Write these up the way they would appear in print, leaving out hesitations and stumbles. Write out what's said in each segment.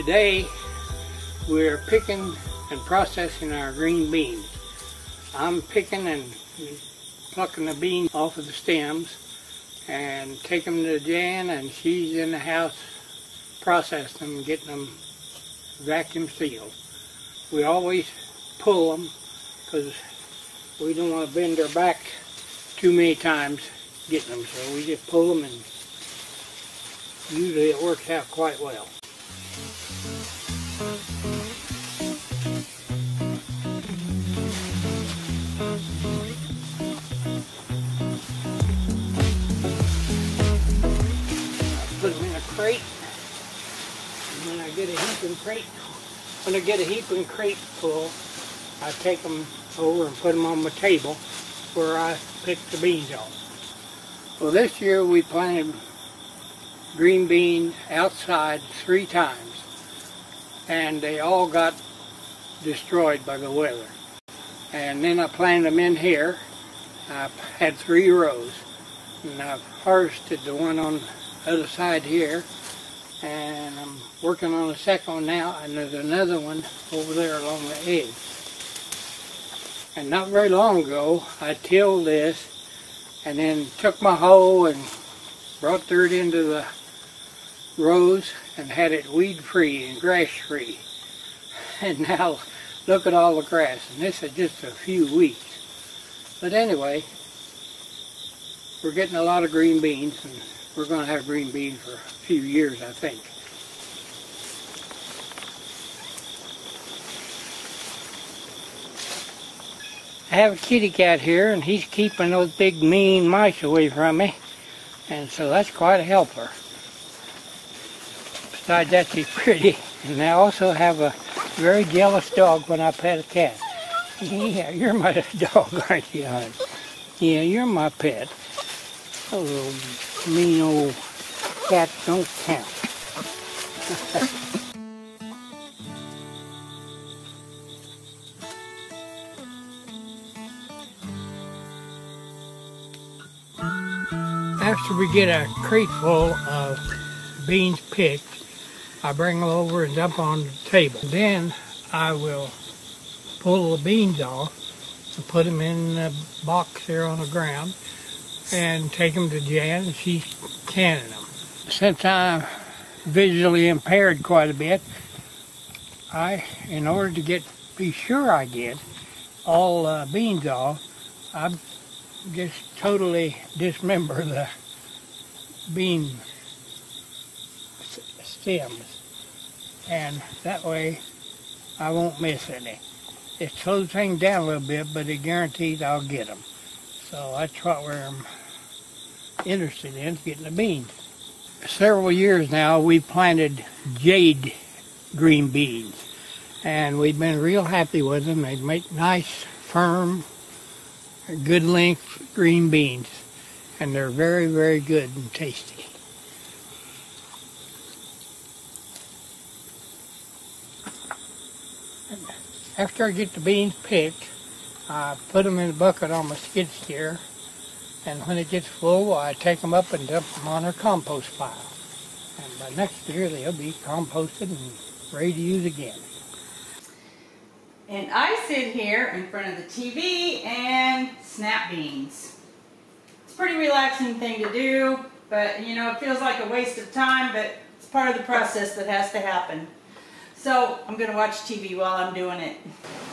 Today we're picking and processing our green beans. I'm picking and plucking the beans off of the stems and taking them to Jan, and she's in the house processing them, getting them vacuum sealed. We always pull them because we don't want to bend our back too many times getting them, so we just pull them, and usually it works out quite well. Put them in a crate, and when I get a heaping crate full, I take them over and put them on my table where I pick the beans off. Well, this year we planted green beans outside 3 times, and they all got destroyed by the weather. And then I planted them in here. I had 3 rows, and I've harvested the one on the other side here, and I'm working on the second one now, and there's another one over there along the edge. And not very long ago I tilled this and then took my hoe and brought dirt into the rows and had it weed free and grass free. And now look at all the grass, and this is just a few weeks. But anyway, we're getting a lot of green beans, and we're going to have green beans for a few years, I think. I have a kitty cat here, and he's keeping those big mean mice away from me, and so that's quite a helper. Besides that, she's pretty, and I also have a very jealous dog when I pet a cat. Yeah, you're my dog, aren't you, hon? Yeah, you're my pet. Oh, little mean old cats don't count. After we get a crate full of beans picked, I bring them over and dump on the table. Then I will pull the beans off and put them in a box there on the ground and take them to Jan, and she's canning them. Since I'm visually impaired quite a bit, in order to be sure I get all beans off, I just totally dismember the bean stems, and that way I won't miss any. It slows things down a little bit, but it guarantees I'll get them. So that's what we're interested in, getting the beans. Several years now we've planted jade green beans, and we've been real happy with them. They make nice, firm, good length green beans, and they're very, very good and tasty. After I get the beans picked, I put them in a bucket on my skid steer, and when it gets full, I take them up and dump them on our compost pile. And by next year, they'll be composted and ready to use again. And I sit here in front of the TV and snap beans. It's a pretty relaxing thing to do, but you know, it feels like a waste of time, but it's part of the process that has to happen. So I'm going to watch TV while I'm doing it.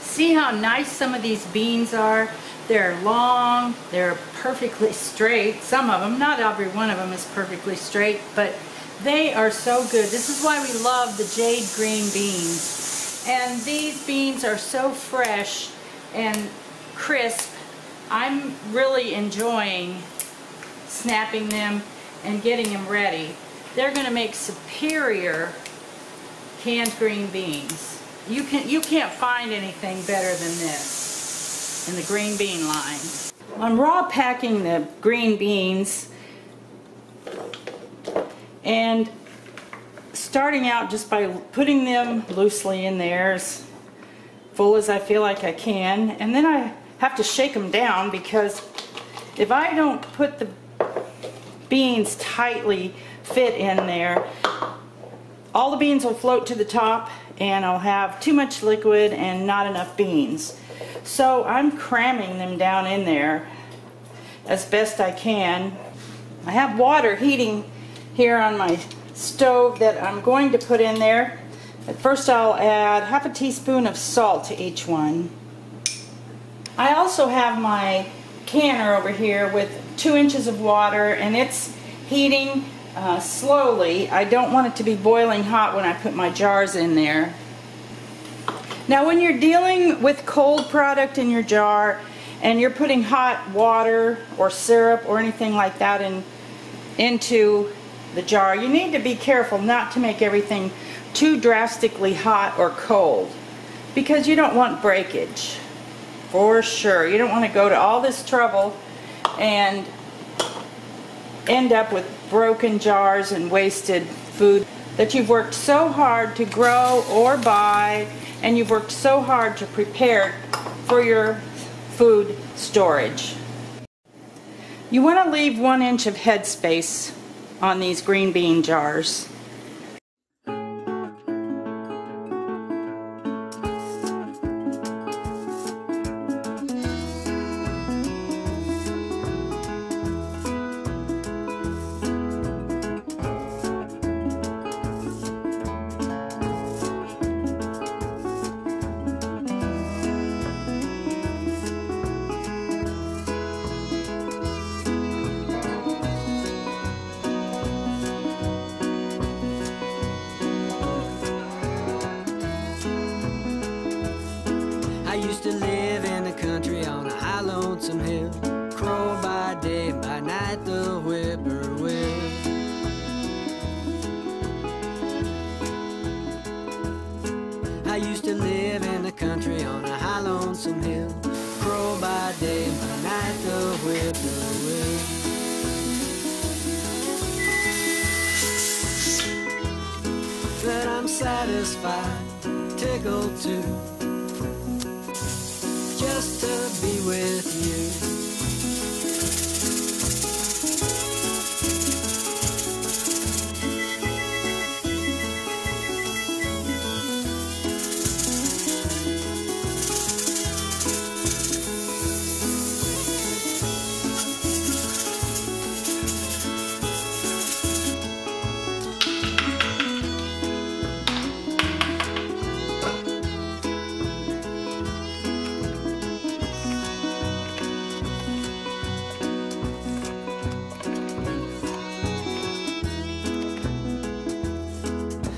See how nice some of these beans are? They're long, they're perfectly straight. Some of them, not every one of them is perfectly straight, but they are so good. This is why we love the jade green beans. And these beans are so fresh and crisp. I'm really enjoying snapping them and getting them ready. They're going to make superior canned green beans. You can't find anything better than this in the green bean line. I'm raw packing the green beans and starting out just by putting them loosely in there, as full as I feel like I can, and then I have to shake them down, because if I don't put the beans tightly fit in there, all the beans will float to the top and I'll have too much liquid and not enough beans. So I'm cramming them down in there as best I can. I have water heating here on my stove that I'm going to put in there. At first I'll add half a teaspoon of salt to each one. I also have my canner over here with 2 inches of water, and it's heating slowly. I don't want it to be boiling hot when I put my jars in there. Now when you're dealing with cold product in your jar and you're putting hot water or syrup or anything like that into the jar, you need to be careful not to make everything too drastically hot or cold, because you don't want breakage. For sure, you don't want to go to all this trouble and end up with broken jars and wasted food that you've worked so hard to grow or buy, and you've worked so hard to prepare for your food storage. You want to leave 1 inch of headspace on these green bean jars. I used to live in the country on a high lonesome hill, crow by day and by night the whippoorwill. I used to live in the country on a high lonesome hill, crow by day and by night the whippoorwill. But I'm satisfied, tickled too, just to be with you.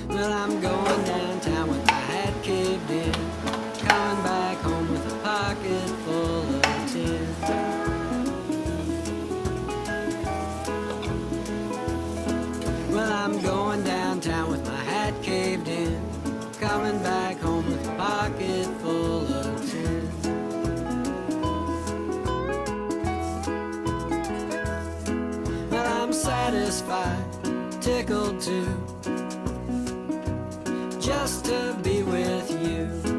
Well, I'm going downtown with my hat caved in, coming back home with a pocket full of tin. Well, I'm going downtown with my hat caved in, coming back home with a pocket full of tin. Well, I'm satisfied, tickled too, just to be with you.